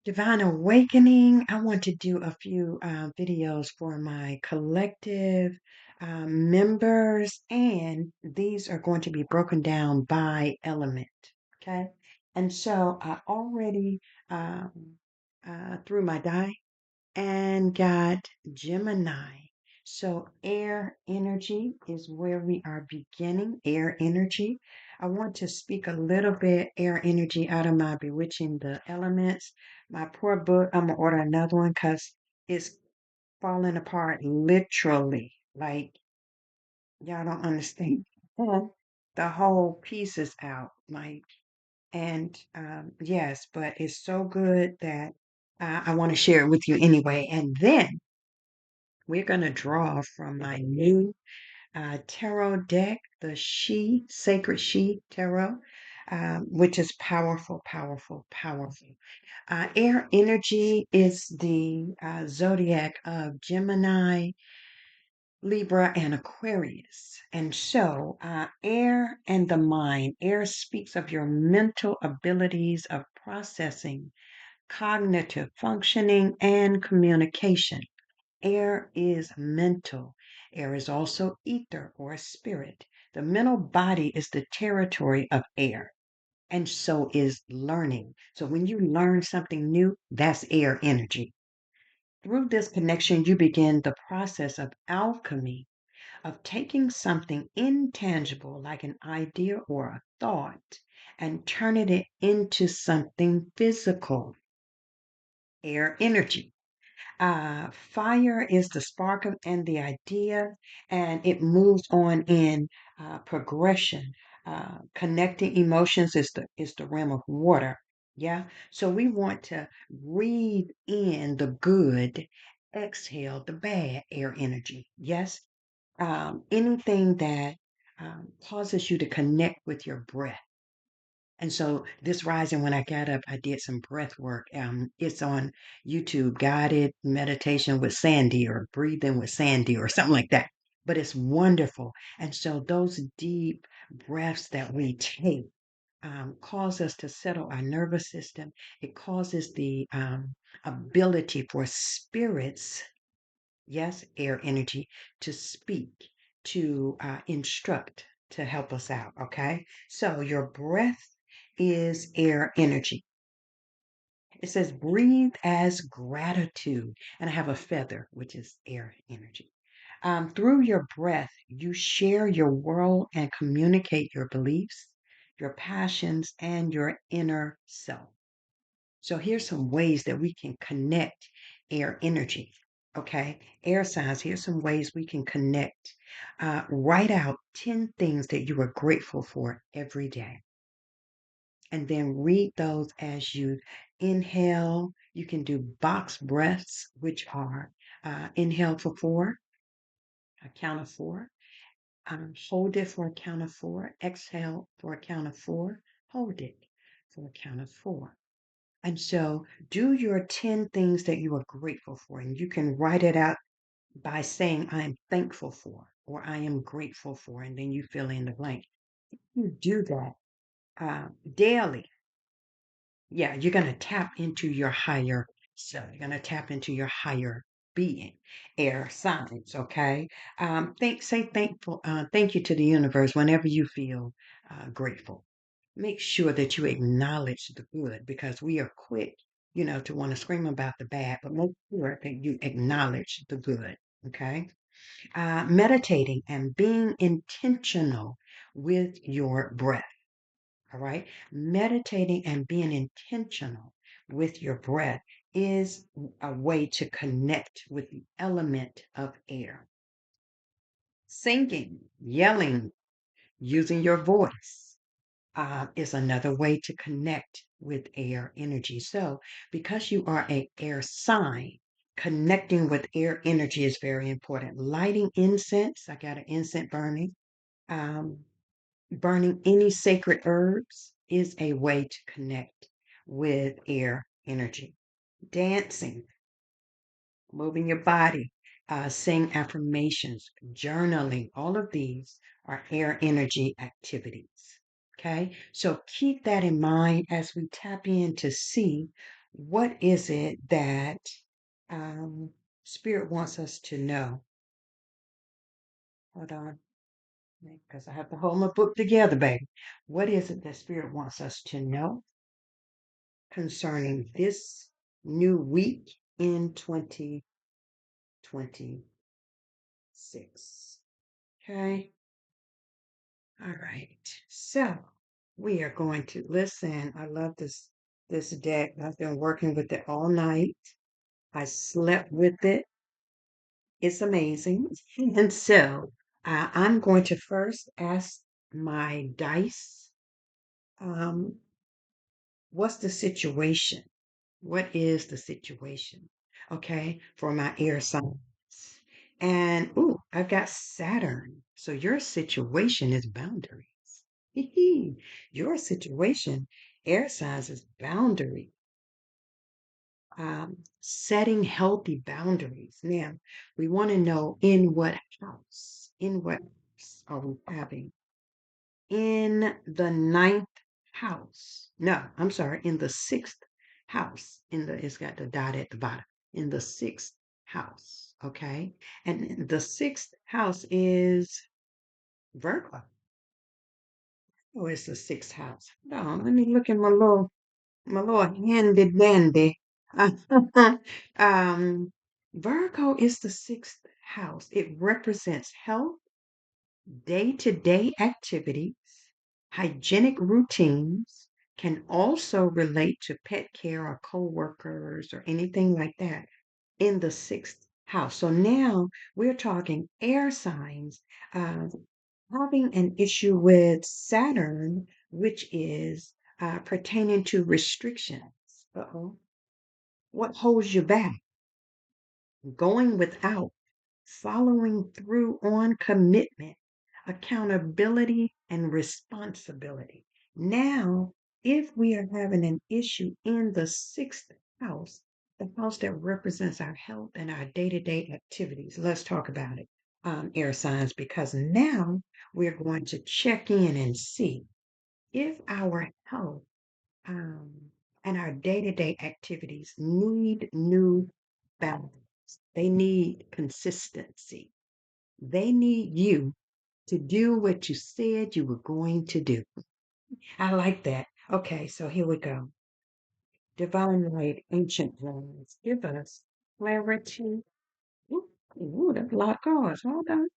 Divine Awakening. I want to do a few videos for my collective members, and these are going to be broken down by element. Okay. And so I already threw my die and got Gemini. So air energy is where we are beginning, air energy. I want to speak a little bit air energy out of my Bewitching the Elements. My poor book, I'm gonna order another one because it's falling apart literally. Like y'all don't understand. The whole piece is out. Like and yes, but it's so good that I want to share it with you anyway. And then we're going to draw from my new tarot deck, the Sacred She Tarot, which is powerful, powerful, powerful. Air energy is the zodiac of Gemini, Libra, and Aquarius. And so, air and the mind, air speaks of your mental abilities of processing, cognitive functioning, and communication. Air is mental. Air is also ether or spirit. The mental body is the territory of air, and so is learning. So when you learn something new, that's air energy. Through this connection, you begin the process of alchemy, of taking something intangible like an idea or a thought and turning it into something physical, air energy. Fire is the spark of, and the idea, and it moves on in progression. Connecting emotions is the realm of water. Yeah. So we want to breathe in the good, exhale the bad air energy. Yes. Anything that causes you to connect with your breath. And so this rising, when I got up, I did some breath work. It's on YouTube, guided meditation with Sandy or breathing with Sandy or something like that. But it's wonderful. And so those deep breaths that we take cause us to settle our nervous system. It causes the ability for spirits, yes, air energy, to speak, to instruct, to help us out. Okay. So your breath is air energy. It says breathe as gratitude. And I have a feather, which is air energy. Through your breath, you share your world and communicate your beliefs, your passions, and your inner self. So here's some ways that we can connect air energy. Okay, air signs. Here's some ways we can connect. Write out 10 things that you are grateful for every day. And then read those as you inhale. You can do box breaths, which are inhale for four, a count of four. Hold it for a count of four. Exhale for a count of four. Hold it for a count of four. And so do your 10 things that you are grateful for. And you can write it out by saying, I am thankful for, or I am grateful for. And then you fill in the blank. You do that daily. Yeah, you're going to tap into your higher self. You're going to tap into your higher being, air signs. Okay. Say thankful, thank you to the universe whenever you feel grateful. Make sure that you acknowledge the good because we are quick, to want to scream about the bad, but make sure that you acknowledge the good. Okay. Meditating and being intentional with your breath. All right. Meditating and being intentional with your breath is a way to connect with the element of air. Singing, yelling, using your voice is another way to connect with air energy. So, because you are a air sign, connecting with air energy is very important. Lighting incense, I got an incense burning. Um, Burning any sacred herbs is a way to connect with air energy. Dancing, moving your body, saying affirmations, journaling, all of these are air energy activities. Okay, so keep that in mind as we tap in to see What is it that um, Spirit wants us to know? Hold on, because I have to hold my book together, baby. What is it that Spirit wants us to know concerning this new week in 2026? Okay. All right. So we are going to listen. I love this deck. I've been working with it all night. I slept with it. It's amazing. And so I'm going to first ask my dice, um, what's the situation? What is the situation? Okay, for my air signs. And ooh, I've got Saturn. So your situation is boundaries. Your situation, air signs, is boundary. Setting healthy boundaries. Now, we want to know in what house, in what house are we having? In the ninth house. No, I'm sorry, in the sixth house. It's got the dot at the bottom. In the sixth house. Okay. And the sixth house is Virgo. Oh, it's the sixth house. Hold on, let me look at my little handy dandy. um, Virgo is the sixth house. It represents health, day-to-day activities, hygienic routines, can also relate to pet care or co-workers or anything like that in the sixth house. So now we're talking air signs uh, having an issue with Saturn, which is pertaining to restrictions. Uh-oh. What holds you back? Going without, following through on commitment, accountability, and responsibility. Now, if we are having an issue in the sixth house, the house that represents our health and our day to day activities, let's talk about it, air signs, because now we're going to check in and see if our health um, and our day to day activities need new balance. They need consistency. They need you to do what you said you were going to do. I like that. Okay, so here we go. Divine light, ancient ones, give us clarity. Ooh, that's a lot of cards. Hold on.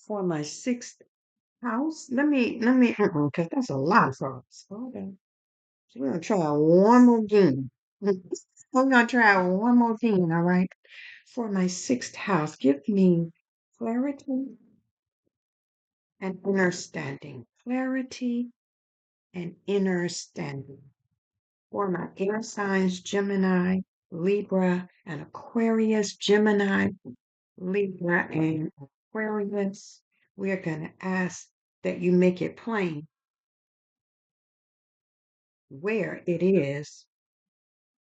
For my sixth house, because that's a lot of cards. Hold on. So we're gonna try one more game. We're gonna try one more game, all right? For my sixth house, give me clarity and understanding. Clarity and understanding. For my air signs, Gemini, Libra, and Aquarius, Gemini, Libra, and Aquarius, we're going to ask that you make it plain where it is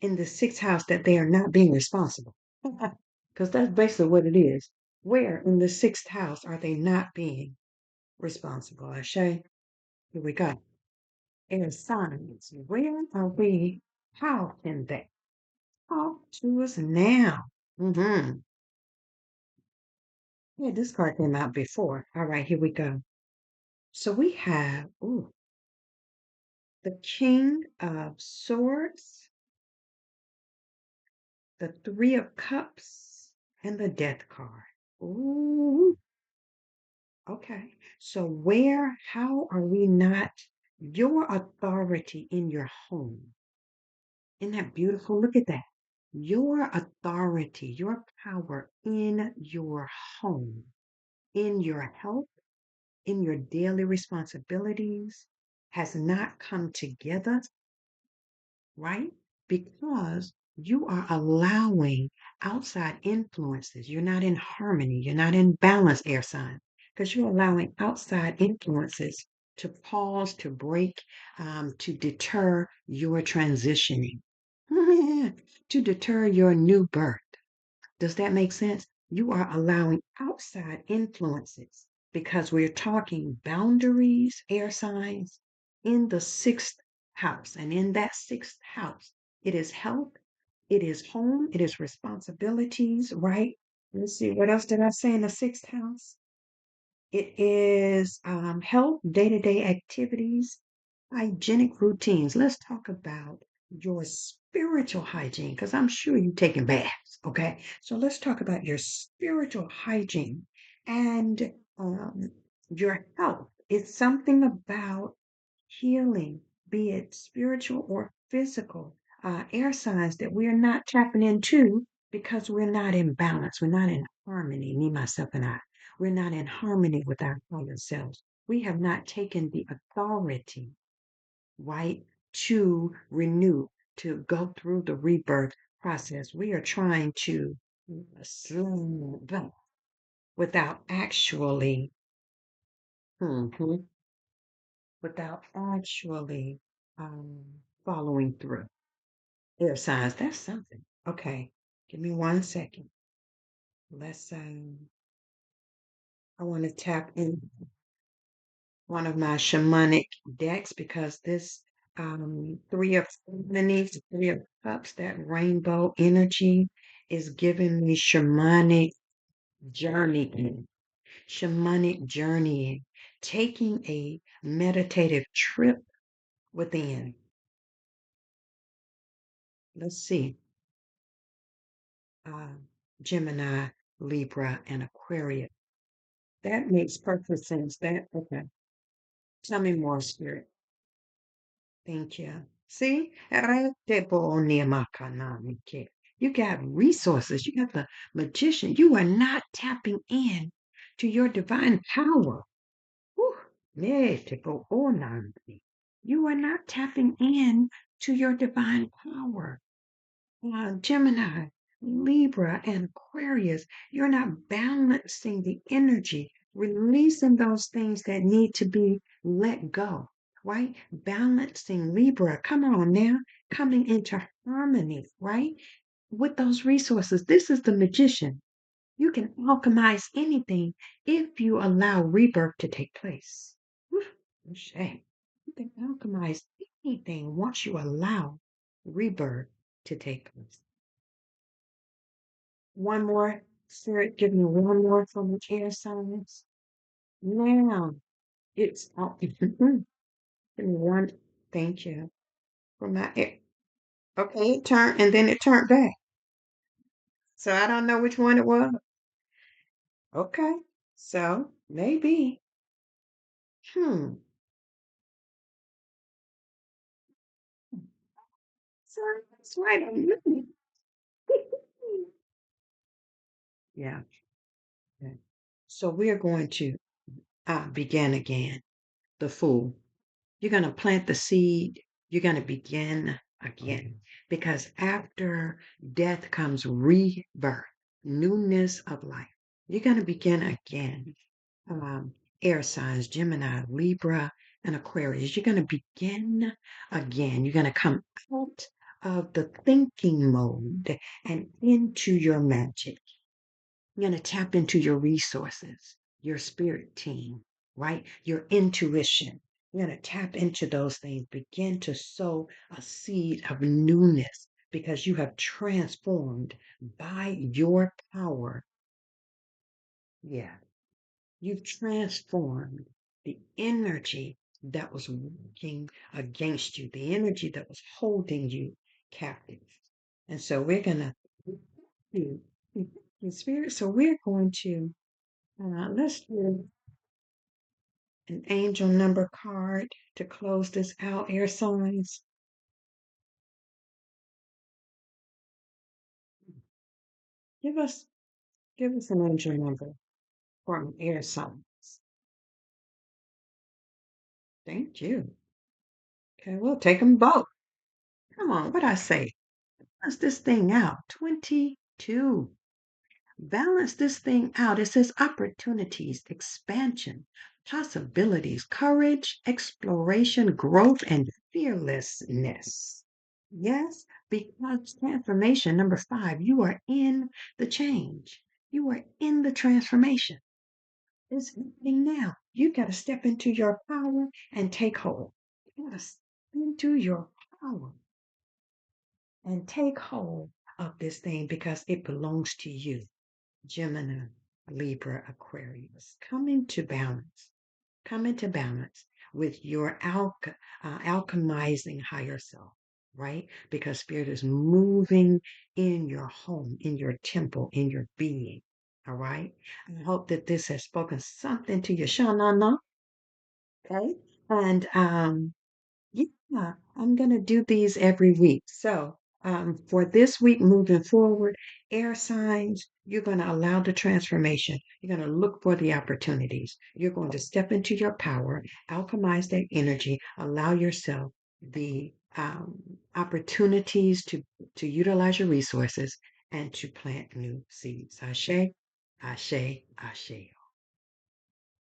in the sixth house that they are not being responsible. Because that's basically what it is. Where in the sixth house are they not being responsible? Ashe, here we go. Air signs, where are we? How can they talk to us now? Yeah, this card came out before. All right, here we go. So we have the King of Swords, the Three of Cups, and the Death card. Ooh, okay. So how are we not your authority in your home? Isn't that beautiful? Look at that. Your authority, your power in your home, in your health, in your daily responsibilities has not come together, right? Because you are allowing outside influences. You're not in harmony. You're not in balance, air sign, because you're allowing outside influences to pause, to break, to deter your transitioning, to deter your new birth. Does that make sense? You are allowing outside influences because we're talking boundaries, air signs, in the sixth house. And in that sixth house, it is health, it is home, it is responsibilities, right? Let's see, what else did I say in the sixth house? It is health, day-to-day activities, hygienic routines. Let's talk about your spiritual hygiene because I'm sure you're taking baths. Okay. So let's talk about your spiritual hygiene and your health. It's something about healing, be it spiritual or physical, air signs that we're not tapping into because we're not in balance. We're not in harmony, me, myself, and I. We're not in harmony with our higher selves. We have not taken the authority, right, to renew, to go through the rebirth process. We are trying to slow down without actually, mhm, without actually um, following through. Air signs, that's something. Okay, give me 1 second. Let's, I want to tap in one of my shamanic decks because this three of Harmonies, three of cups, that rainbow energy is giving me journeying, shamanic journeying, taking a meditative trip within. Let's see, uh, Gemini, Libra, and Aquarius. That makes perfect sense. That okay. Tell me more, Spirit. Thank you. See? Reteboniamakanamike. You got resources. You got the magician. You are not tapping in to your divine power. Whew. Neteboonambi. You are not tapping in to your divine power. Gemini, Libra, and Aquarius, you're not balancing the energy, releasing those things that need to be let go, right? Balancing Libra, come on now, coming into harmony, right? With those resources. This is the magician. You can alchemize anything if you allow rebirth to take place. Whew, no shame. You can alchemize anything once you allow rebirth to take place. One more, Spirit, give me one more from the air signs. Now, it's give me one. Thank you for my air. Okay, it turned and then it turned back. So I don't know which one it was. Okay, so maybe. Hmm. So that's right on me. Yeah. Okay. So we're going to begin again. The Fool. You're going to plant the seed. You're going to begin again. Because after death comes rebirth, newness of life. You're going to begin again. Um, Air signs, Gemini, Libra, and Aquarius. You're going to begin again. You're going to come out of the thinking mode and into your magic. You're going to tap into your resources, your spirit team, right? Your intuition. You're going to tap into those things, begin to sow a seed of newness because you have transformed by your power. Yeah, you've transformed the energy that was working against you, the energy that was holding you captive. And so we're going to, in spirit, so we're going to let's do an angel number card to close this out, air signs. Give us give us an angel number from air signs. Thank you. Okay, we'll take them both. Come on, what I say? Balance this thing out. 22. Balance this thing out. It says opportunities, expansion, possibilities, courage, exploration, growth, and fearlessness. Yes, because transformation, number 5, you are in the change. You are in the transformation. It's happening now. You got to step into your power and take hold. You got to step into your power. and take hold of this thing because it belongs to you. Gemini, Libra, Aquarius. Come into balance. Come into balance with your alchemizing higher self, right? Because spirit is moving in your home, in your temple, in your being. All right. I hope that this has spoken something to you, Shanana. Okay. And yeah, I'm going to do these every week. So, for this week moving forward, air signs, you're going to allow the transformation. You're going to look for the opportunities. You're going to step into your power, alchemize that energy, allow yourself the opportunities to utilize your resources and to plant new seeds. Ashe, ashe, ashe.